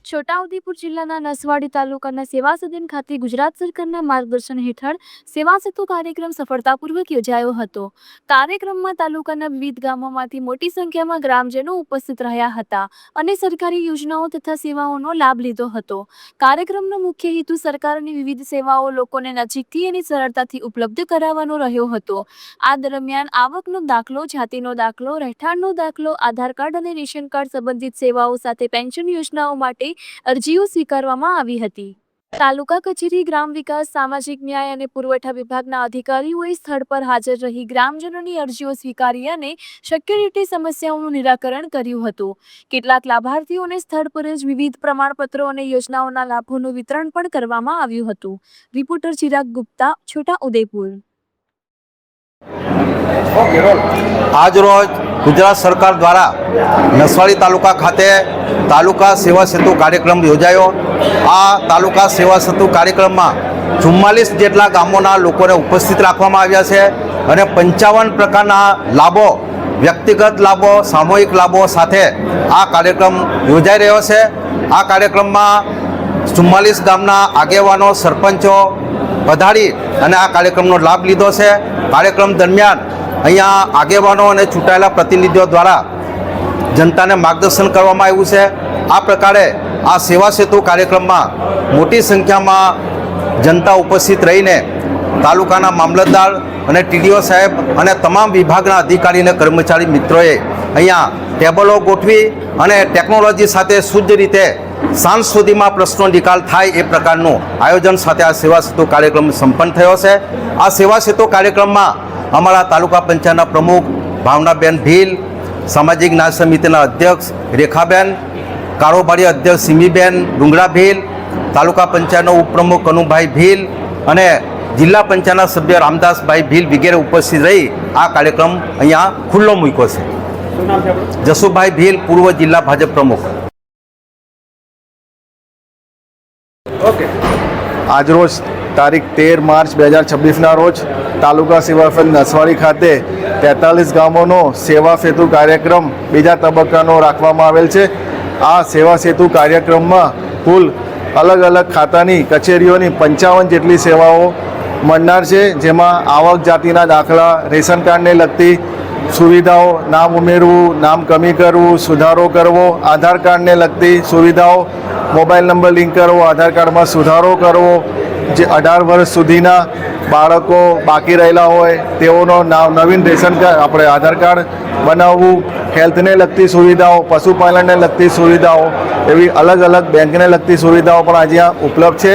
છોટાઉદેપુર જિલ્લાના નસવાડી તાલુકાના સેવા સદન ખાતે ગુજરાત સરકારના માર્ગદર્શન હેઠળ સેવા સેતુ કાર્યક્રમ સફળતાપૂર્વક યોજાયો હતો। કાર્યક્રમમાં તાલુકાના વિવિધ ગામોમાંથી મોટી સંખ્યામાં ગ્રામજનો ઉપસ્થિત રહ્યા હતા અને સરકારી યોજનાઓ તથા સેવાઓનો લાભ લીધો હતો। કાર્યક્રમનો મુખ્ય હેતુ સરકારની વિવિધ સેવાઓ લોકોને નજીકથી અને સરળતાથી ઉપલબ્ધ કરાવવાનો રહ્યો હતો। આ દરમિયાન આવકનો દાખલો, જાતિનો દાખલો, રહેઠાણનો દાખલો, આધાર કાર્ડ અને રેશન કાર્ડ સંબંધિત સેવાઓ સાથે પેન્શન યોજનાઓ માટે અરજીઓ સ્વીકારવામાં આવી હતી। તાલુકા કચેરી, ગ્રામ વિકાસ, સામાજિક ન્યાય અને પુરવઠા વિભાગના અધિકારીઓએ સ્થળ પર હાજર રહી ગ્રામજનોની અરજીઓ સ્વીકારી અને શક્ય રીતે સમસ્યાઓનું નિરાકરણ કર્યું હતું। કેટલાક લાભાર્થીઓને સ્થળ પર જ વિવિધ પ્રમાણપત્રો અને યોજનાઓના લાભોનું વિતરણ પણ કરવામાં આવ્યું હતું। રિપોર્ટર ચિરાગ ગુપ્તા, છોટાઉદેપુર। આજરોજ ગુજરાત સરકાર દ્વારા નસવાડી તાલુકા ખાતે તાલુકા સેવા સેતુ કાર્યક્રમ યોજાયો। આ તાલુકા સેવા સેતુ કાર્યક્રમમાં 44 જેટલા ગામોના લોકોને ઉપસ્થિત રાખવામાં આવ્યા છે અને 55 પ્રકારના લાભો, વ્યક્તિગત લાભો, સામૂહિક લાભો સાથે આ કાર્યક્રમ યોજાઈ રહ્યો છે। આ કાર્યક્રમમાં 44 ગામના આગેવાનો, સરપંચો પધારી અને આ કાર્યક્રમનો લાભ લીધો છે। કાર્યક્રમ દરમિયાન અહીંયા આગેવાનો અને ચૂંટાયેલા પ્રતિનિધિઓ દ્વારા જનતાને માર્ગદર્શન કરવામાં આવ્યું છે। આ પ્રકારે આ સેવા સેતુ કાર્યક્રમમાં મોટી સંખ્યામાં જનતા ઉપસ્થિત રહીને તાલુકાના મામલતદાર અને ટીડીઓ સાહેબ અને તમામ વિભાગના અધિકારી અને કર્મચારી મિત્રોએ અહીંયા ટેબલો ગોઠવી અને ટેકનોલોજી સાથે શુદ્ધ રીતે સાંજ સુધીમાં પ્રશ્નો નિકાલ થાય એ પ્રકારનું આયોજન સાથે આ સેવા સેતુ કાર્યક્રમ સંપન્ન થયો છે। આ સેવા સેતુ કાર્યક્રમમાં અમારા તાલુકા પંચાયતના પ્રમુખ ભાવનાબેન ભીલ, સામાજિક ન્યાય સમિતિના અધ્યક્ષ રેખાબેન, કારોબારી અધ્યક્ષ સિમીબેન ડુંગરા ભીલ, તાલુકા પંચાયતનો ઉપપ્રમુખ કનુભાઈ ભીલ અને જિલ્લા પંચાયતના સભ્ય રામદાસભાઈ ભીલ વગેરે ઉપસ્થિત રહી આ કાર્યક્રમ અહીંયા ખુલ્લો મૂક્યો છે। જસુભાઈ ભીલ, પૂર્વ જિલ્લા ભાજપ પ્રમુખ। આજરોજ તારીખ 13 માર્ચ 2026ના રોજ તાલુકા સેવા સદન નસવાડી ખાતે 43 ગામોનો સેવા સેતુ કાર્યક્રમ બીજા તબક્કાનો રાખવામાં આવેલ છે। આ સેવા સેતુ કાર્યક્રમમાં કુલ અલગ અલગ ખાતાની કચેરીઓની 55 જેટલી સેવાઓ મળનાર છે, જેમાં આવક, જાતિના દાખલા, રેશન કાર્ડને લગતી સુવિધાઓ, નામ ઉમેરવું, નામ કમી કરવું, સુધારો કરવો, આધાર કાર્ડને લગતી સુવિધાઓ, મોબાઈલ નંબર લિંક કરવો, આધાર કાર્ડમાં સુધારો કરવો, જે 18 વર્ષ સુધીના બાળકો બાકી રહેલા હોય તેઓનો નવીન રેશન કાર્ડ આપણે આધાર કાર્ડ બનાવવું, હેલ્થને લગતી સુવિધાઓ, પશુપાલનને લગતી સુવિધાઓ, એવી અલગ અલગ બેંકને લગતી સુવિધાઓ પણ આજે ઉપલબ્ધ છે।